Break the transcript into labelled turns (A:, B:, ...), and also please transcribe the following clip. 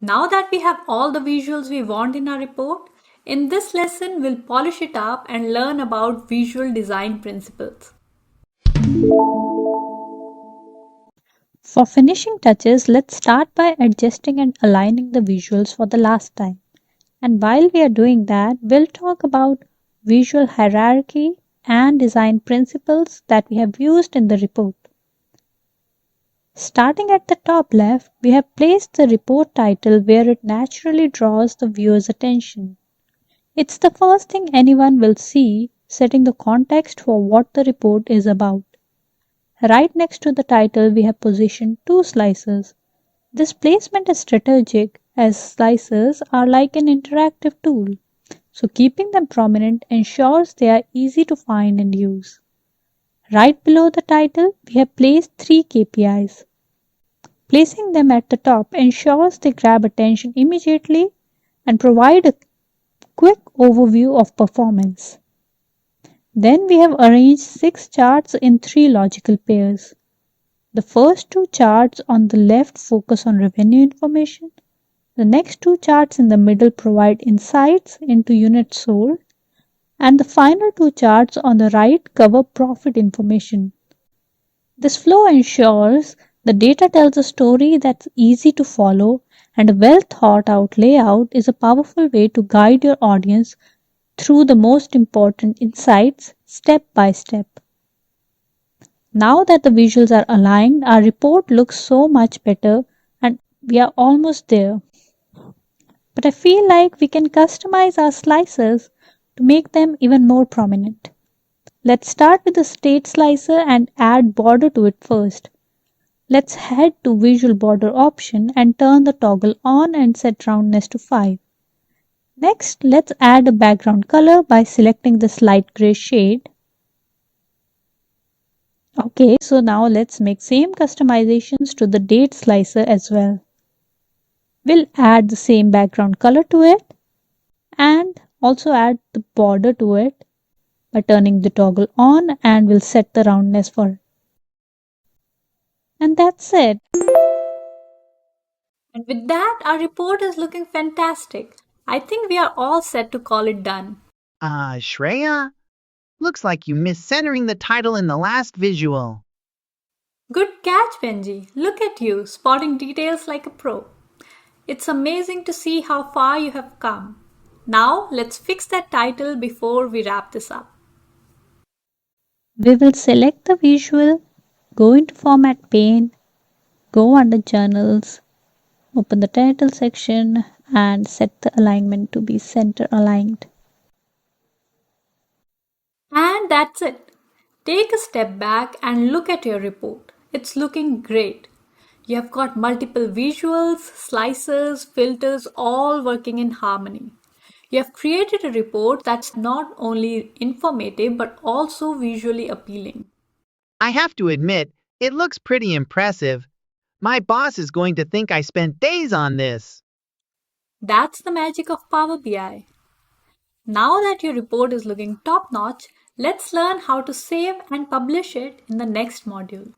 A: Now that we have all the visuals we want in our report, in this lesson we'll polish it up and learn about visual design principles.
B: For finishing touches, let's start by adjusting and aligning the visuals for the last time. And while we are doing that, we'll talk about visual hierarchy and design principles that we have used in the report. Starting at the top left, we have placed the report title where it naturally draws the viewer's attention. It's the first thing anyone will see, setting the context for what the report is about. Right next to the title, we have positioned two slicers. This placement is strategic as slicers are like an interactive tool, so keeping them prominent ensures they are easy to find and use. Right below the title, we have placed three KPIs. Placing them at the top ensures they grab attention immediately and provide a quick overview of performance. Then we have arranged 6 charts in 3 logical pairs. The first 2 charts on the left focus on revenue information. The next 2 charts in the middle provide insights into units sold. And the final 2 charts on the right cover profit information. This flow ensures the data tells a story that's easy to follow, and a well thought out layout is a powerful way to guide your audience through the most important insights step by step. Now that the visuals are aligned, our report looks so much better and we are almost there. But I feel like we can customize our slicers to make them even more prominent. Let's start with the state slicer and add border to it first. Let's head to visual border option and turn the toggle on and set roundness to 5. Next, let's add a background color by selecting this light gray shade. Okay, so now let's make same customizations to the date slicer as well. We'll add the same background color to it and also add the border to it by turning the toggle on, and we'll set the roundness for it. And that's it.
A: And with that, our report is looking fantastic. I think we are all set to call it done.
C: Shreya? Looks like you missed centering the title in the last visual.
A: Good catch, Benji. Look at you, spotting details like a pro. It's amazing to see how far you have come. Now, let's fix that title before we wrap this up.
B: We will select the visual, go into Format pane, go under Journals, open the title section and set the alignment to be center aligned.
A: And that's it. Take a step back and look at your report. It's looking great. You have got multiple visuals, slicers, filters all working in harmony. You have created a report that's not only informative but also visually appealing.
C: I have to admit, it looks pretty impressive. My boss is going to think I spent days on this.
A: That's the magic of Power BI. Now that your report is looking top notch, let's learn how to save and publish it in the next module.